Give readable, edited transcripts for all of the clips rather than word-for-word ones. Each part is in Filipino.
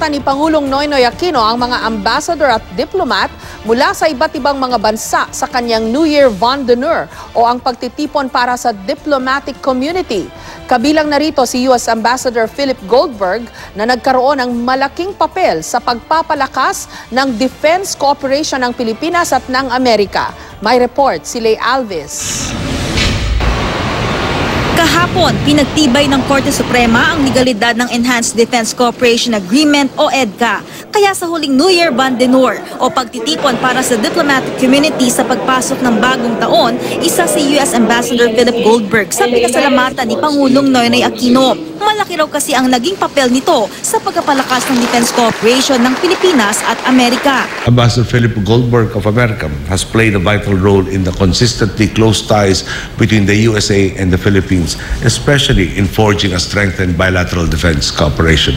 Pinasalamatan ni Pangulong Noynoy Aquino ang mga ambassador at diplomat mula sa iba't ibang mga bansa sa kanyang New Year Von d'Honneur o ang pagtitipon para sa diplomatic community. Kabilang narito si U.S. Ambassador Philip Goldberg na nagkaroon ng malaking papel sa pagpapalakas ng defense cooperation ng Pilipinas at ng Amerika. May report si Lay Alves. Kahapon, pinagtibay ng Korte Suprema ang legalidad ng Enhanced Defense Cooperation Agreement o EDCA. Kaya sa huling New Year Von d'Honneur o pagtitipon para sa diplomatic community sa pagpasok ng bagong taon, isa si U.S. Ambassador Philip Goldberg sa pinasalamatan ni Pangulong Noynoy Aquino. Malaki raw kasi ang naging papel nito sa pagpapalakas ng defense cooperation ng Pilipinas at Amerika. Ambassador Philip Goldberg of America has played a vital role in the consistently close ties between the USA and the Philippines, especially in forging a strengthened bilateral defense cooperation.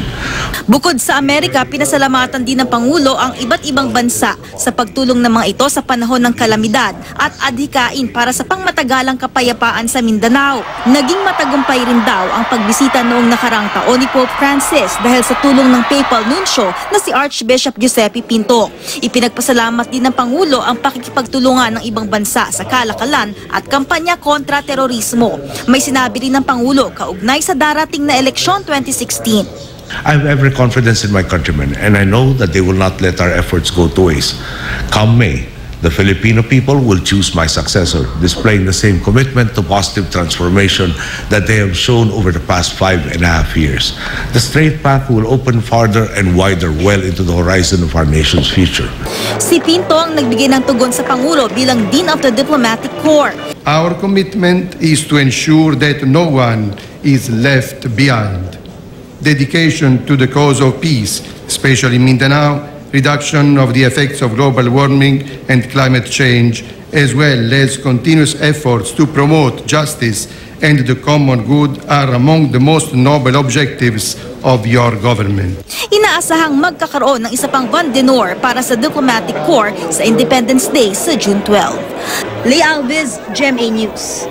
Bukod sa Amerika, pinasalamatan din ng Pangulo ang iba't ibang bansa sa pagtulong ng mga ito sa panahon ng kalamidad at adhikain para sa pangmatagalang kapayapaan sa Mindanao. Naging matagumpay rin daw ang pagbisita noong nakarang taon ni Pope Francis dahil sa tulong ng Papal Nuncio na si Archbishop Giuseppe Pinto. Ipinagpasalamat din ng Pangulo ang pakikipagtulungan ng ibang bansa sa kalakalan at kampanya kontra terorismo. May sinabi rin ng Pangulo kaugnay sa darating na eleksyon 2016. I have every confidence in my countrymen, and I know that they will not let our efforts go to waste. Come May, the Filipino people will choose my successor, displaying the same commitment to positive transformation that they have shown over the past 5.5 years. The straight path will open farther and wider well into the horizon of our nation's future. Si Pinto ang nagbigay ng tugon sa Pangulo bilang Dean of the Diplomatic Corps. Our commitment is to ensure that no one is left behind. Dedication to the cause of peace, especially in Mindanao, reduction of the effects of global warming and climate change, as well as continuous efforts to promote justice and the common good are among the most noble objectives of your government. Inaasahang magkakaroon ng isa pang Von d'Honneur para sa Diplomatic Corps sa Independence Day sa June 12. Lay Alves, GMA News.